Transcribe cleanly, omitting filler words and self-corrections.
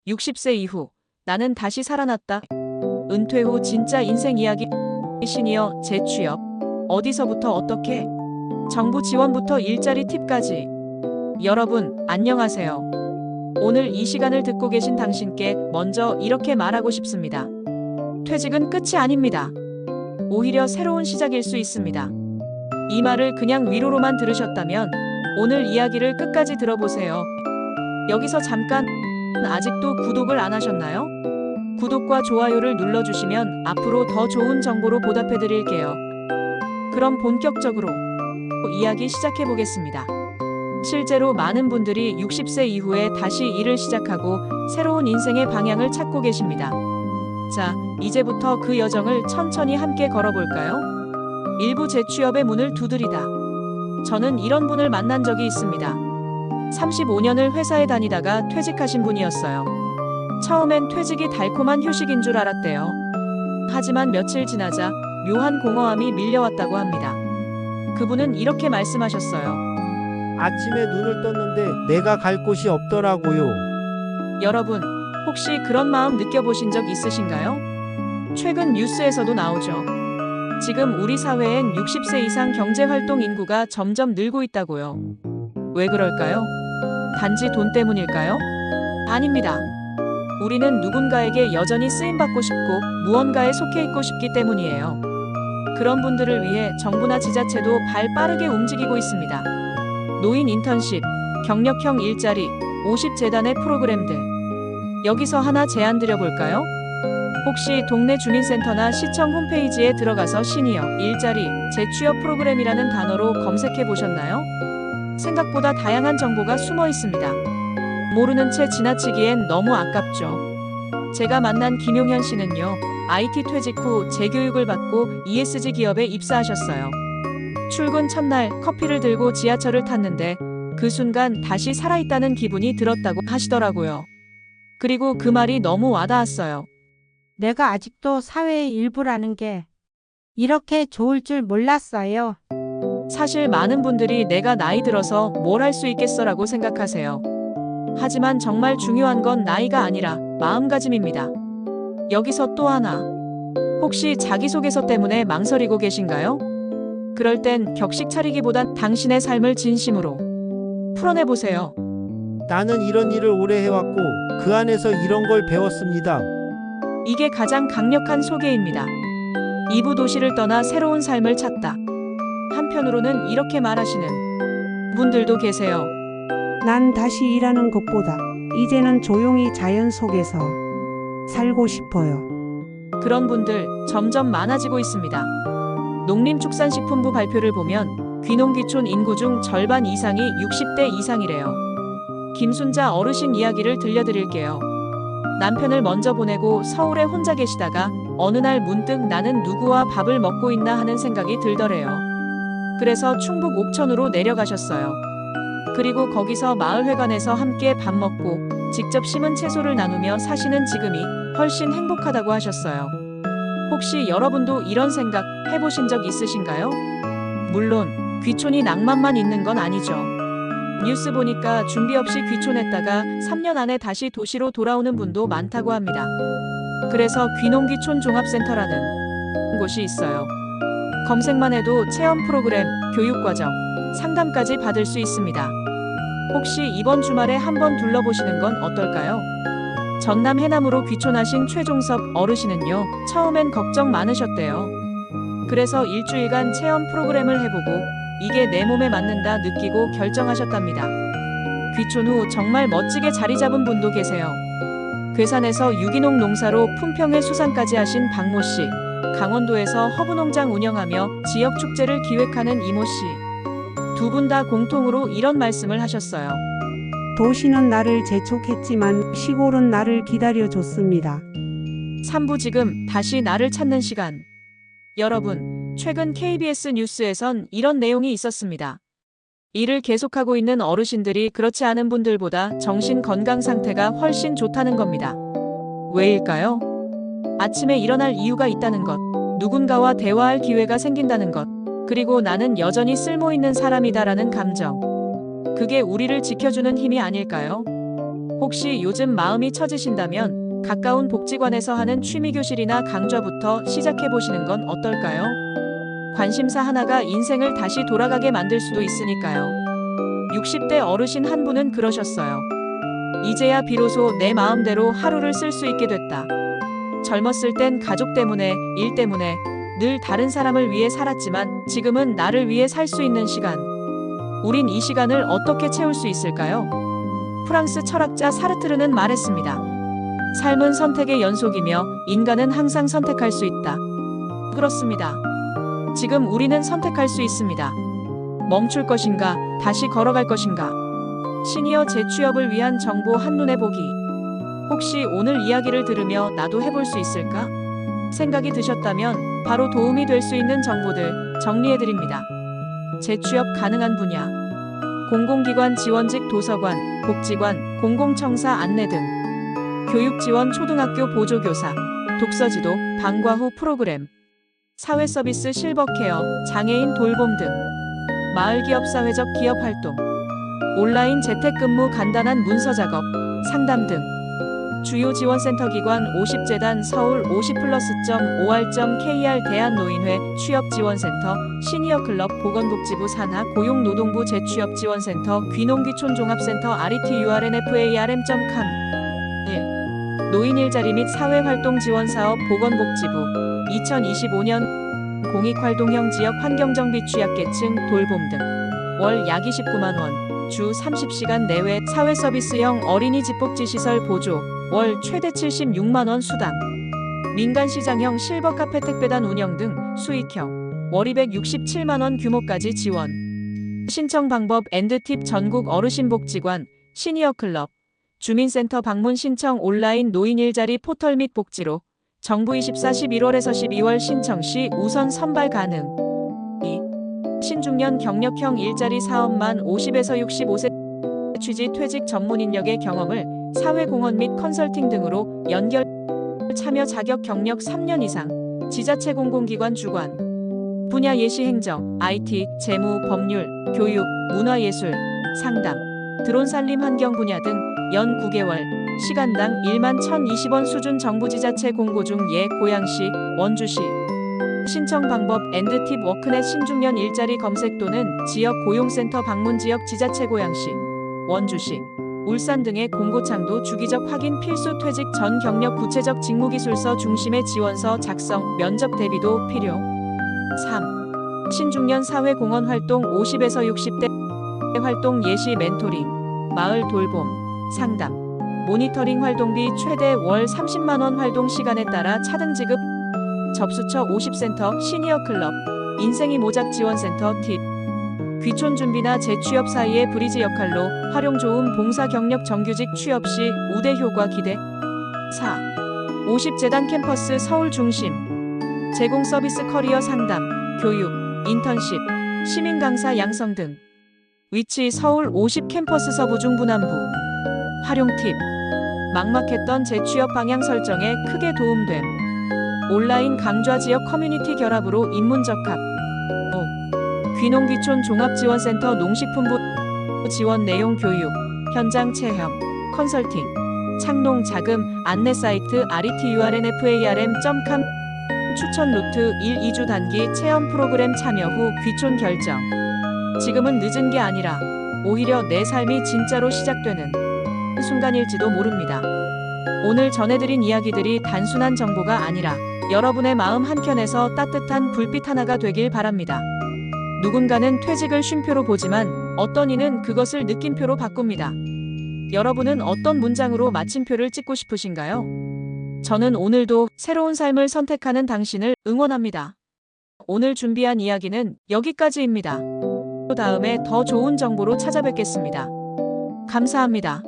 60세 이후 나는 다시 살아났다. 은퇴 후 진짜 인생 이야기. 시니어 재취업. 어디서부터 어떻게? 정부 지원부터 일자리 팁까지. 여러분, 안녕하세요. 오늘 이 시간을 듣고 계신 당신께 먼저 이렇게 말하고 싶습니다. 퇴직은 끝이 아닙니다. 오히려 새로운 시작일 수 있습니다. 이 말을 그냥 위로로만 들으셨다면 오늘 이야기를 끝까지 들어보세요. 여기서 잠깐, 아직도 구독을 안 하셨나요? 구독과 좋아요를 눌러주시면 앞으로 더 좋은 정보로 보답해드릴게요. 그럼 본격적으로 이야기 시작해보겠습니다. 실제로 많은 분들이 60세 이후에 다시 일을 시작하고 새로운 인생의 방향을 찾고 계십니다. 자, 이제부터 그 여정을 천천히 함께 걸어볼까요? 일부 재취업의 문을 두드리다. 저는 이런 분을 만난 적이 있습니다. 35년을 회사에 다니다가 퇴직하신 분이었어요. 처음엔 퇴직이 달콤한 휴식인 줄 알았대요. 하지만 며칠 지나자 묘한 공허함이 밀려왔다고 합니다. 그분은 이렇게 말씀하셨어요. 아침에 눈을 떴는데 내가 갈 곳이 없더라고요. 여러분, 혹시 그런 마음 느껴보신 적 있으신가요? 최근 뉴스에서도 나오죠. 지금 우리 사회엔 60세 이상 경제활동 인구가 점점 늘고 있다고요. 왜 그럴까요? 단지 돈 때문일까요? 아닙니다. 우리는 누군가에게 여전히 쓰임받고 싶고 무언가에 속해 있고 싶기 때문이에요. 그런 분들을 위해 정부나 지자체도 발 빠르게 움직이고 있습니다. 노인 인턴십, 경력형 일자리, 50재단의 프로그램들. 여기서 하나 제안 드려볼까요? 혹시 동네 주민센터나 시청 홈페이지에 들어가서 시니어, 일자리, 재취업 프로그램이라는 단어로 검색해 보셨나요? 생각보다 다양한 정보가 숨어 있습니다. 모르는 채 지나치기엔 너무 아깝죠. 제가 만난 김용현 씨는요, IT 퇴직 후 재교육을 받고 ESG 기업에 입사하셨어요. 출근 첫날 커피를 들고 지하철을 탔는데 그 순간 다시 살아있다는 기분이 들었다고 하시더라고요. 그리고 그 말이 너무 와닿았어요. 내가 아직도 사회의 일부라는 게 이렇게 좋을 줄 몰랐어요. 사실 많은 분들이 내가 나이 들어서 뭘 할 수 있겠어라고 생각하세요. 하지만 정말 중요한 건 나이가 아니라 마음가짐입니다. 여기서 또 하나. 혹시 자기소개서 때문에 망설이고 계신가요? 그럴 땐 격식 차리기보단 당신의 삶을 진심으로 풀어내보세요. 나는 이런 일을 오래 해왔고 그 안에서 이런 걸 배웠습니다. 이게 가장 강력한 소개입니다. 이부 도시를 떠나 새로운 삶을 찾다. 한편으로는 이렇게 말하시는 분들도 계세요. 난 다시 일하는 것보다 이제는 조용히 자연 속에서 살고 싶어요. 그런 분들 점점 많아지고 있습니다. 농림축산식품부 발표를 보면 귀농귀촌 인구 중 절반 이상이 60대 이상이래요. 김순자 어르신 이야기를 들려드릴게요. 남편을 먼저 보내고 서울에 혼자 계시다가 어느 날 문득 나는 누구와 밥을 먹고 있나 하는 생각이 들더래요. 그래서 충북 옥천으로 내려가셨어요. 그리고 거기서 마을회관에서 함께 밥 먹고 직접 심은 채소를 나누며 사시는 지금이 훨씬 행복하다고 하셨어요. 혹시 여러분도 이런 생각 해보신 적 있으신가요? 물론 귀촌이 낭만만 있는 건 아니죠. 뉴스 보니까 준비 없이 귀촌했다가 3년 안에 다시 도시로 돌아오는 분도 많다고 합니다. 그래서 귀농귀촌 종합센터라는 곳이 있어요. 검색만 해도 체험 프로그램, 교육과정, 상담까지 받을 수 있습니다. 혹시 이번 주말에 한번 둘러보시는 건 어떨까요? 전남 해남으로 귀촌하신 최종섭 어르신은요, 처음엔 걱정 많으셨대요. 그래서 일주일간 체험 프로그램을 해보고 이게 내 몸에 맞는다 느끼고 결정하셨답니다. 귀촌 후 정말 멋지게 자리 잡은 분도 계세요. 괴산에서 유기농 농사로 품평의 수산까지 하신 박모 씨, 강원도에서 허브농장 운영하며 지역 축제를 기획하는 이모 씨. 두 분 다 공통으로 이런 말씀을 하셨어요. 도시는 나를 재촉했지만 시골은 나를 기다려줬습니다. 3부 지금 다시 나를 찾는 시간. 여러분, 최근 KBS 뉴스에선 이런 내용이 있었습니다. 일을 계속하고 있는 어르신들이 그렇지 않은 분들보다 정신 건강 상태가 훨씬 좋다는 겁니다. 왜일까요? 아침에 일어날 이유가 있다는 것, 누군가와 대화할 기회가 생긴다는 것, 그리고 나는 여전히 쓸모있는 사람이다라는 감정. 그게 우리를 지켜주는 힘이 아닐까요? 혹시 요즘 마음이 처지신다면 가까운 복지관에서 하는 취미교실이나 강좌부터 시작해보시는 건 어떨까요? 관심사 하나가 인생을 다시 돌아가게 만들 수도 있으니까요. 60대 어르신 한 분은 그러셨어요. 이제야 비로소 내 마음대로 하루를 쓸 수 있게 됐다. 젊었을 땐 가족 때문에, 일 때문에 늘 다른 사람을 위해 살았지만 지금은 나를 위해 살 수 있는 시간. 우린 이 시간을 어떻게 채울 수 있을까요? 프랑스 철학자 사르트르는 말했습니다. 삶은 선택의 연속이며 인간은 항상 선택할 수 있다. 그렇습니다. 지금 우리는 선택할 수 있습니다. 멈출 것인가, 다시 걸어갈 것인가. 시니어 재취업을 위한 정보 한눈에 보기. 혹시 오늘 이야기를 들으며 나도 해볼 수 있을까? 생각이 드셨다면 바로 도움이 될 수 있는 정보들 정리해드립니다. 재취업 가능한 분야. 공공기관 지원직 도서관, 복지관, 공공청사 안내 등. 교육지원 초등학교 보조교사, 독서지도, 방과 후 프로그램. 사회서비스 실버케어, 장애인 돌봄 등. 마을기업 사회적 기업활동. 온라인 재택근무 간단한 문서작업, 상담 등. 주요 지원센터 기관 50재단 서울 50플러스.or.kr 대한노인회 취업지원센터 시니어클럽 보건복지부 산하 고용노동부 재취업지원센터 귀농귀촌 종합센터 RETURNFARM.com 1. 노인 일자리 및 사회활동지원사업 보건복지부 2025년 공익활동형 지역 환경정비 취약계층 돌봄 등 월 약 29만 원, 주 30시간 내외 사회서비스형 어린이집복지시설 보조 월 최대 76만 원 수당. 민간시장형 실버카페 택배단 운영 등 수익형 월 267만 원 규모까지 지원. 신청 방법 엔드팁 전국 어르신복지관, 시니어클럽, 주민센터 방문 신청 온라인 노인 일자리 포털 및 복지로 정부24 11월에서 12월 신청 시 우선 선발 가능. 2. 신중년 경력형 일자리 사업만 50에서 65세 취직 퇴직 전문 인력의 경험을 사회공헌 및 컨설팅 등으로 연결 참여 자격 경력 3년 이상 지자체 공공기관 주관 분야 예시행정, IT, 재무, 법률, 교육, 문화예술, 상담, 드론 산림 환경 분야 등 연 9개월 시간당 1만 1,020원 수준 정부 지자체 공고 중 예 고양시, 원주시. 신청 방법 엔드팁 워크넷 신중년 일자리 검색 또는 지역 고용센터 방문 지역 지자체 고양시, 원주시, 울산 등의 공고창도 주기적 확인 필수 퇴직 전 경력 구체적 직무기술서 중심의 지원서 작성 면접 대비도 필요. 3. 신중년 사회공헌 활동 50에서 60대 활동 예시 멘토링, 마을 돌봄, 상담, 모니터링 활동비 최대 월 30만 원 활동 시간에 따라 차등 지급. 접수처 50센터 시니어클럽, 인생이 모작 지원센터 팁. 귀촌 준비나 재취업 사이의 브리지 역할로 활용 좋은 봉사 경력 정규직 취업 시 우대 효과 기대. 4. 50재단 캠퍼스 서울 중심. 제공 서비스 커리어 상담, 교육, 인턴십, 시민 강사 양성 등. 위치 서울 50 캠퍼스 서부 중부남부. 활용 팁. 막막했던 재취업 방향 설정에 크게 도움됨. 온라인 강좌 지역 커뮤니티 결합으로 인문 적합. 5. 귀농귀촌 종합지원센터 농식품부 지원 내용 교육, 현장 체험, 컨설팅, 창농 자금, 안내 사이트 RETURNFARM.com 추천 루트 1, 2주 단기 체험 프로그램 참여 후 귀촌 결정. 지금은 늦은 게 아니라 오히려 내 삶이 진짜로 시작되는 순간일지도 모릅니다. 오늘 전해드린 이야기들이 단순한 정보가 아니라 여러분의 마음 한켠에서 따뜻한 불빛 하나가 되길 바랍니다. 누군가는 퇴직을 쉼표로 보지만 어떤 이는 그것을 느낌표로 바꿉니다. 여러분은 어떤 문장으로 마침표를 찍고 싶으신가요? 저는 오늘도 새로운 삶을 선택하는 당신을 응원합니다. 오늘 준비한 이야기는 여기까지입니다. 다음에 더 좋은 정보로 찾아뵙겠습니다. 감사합니다.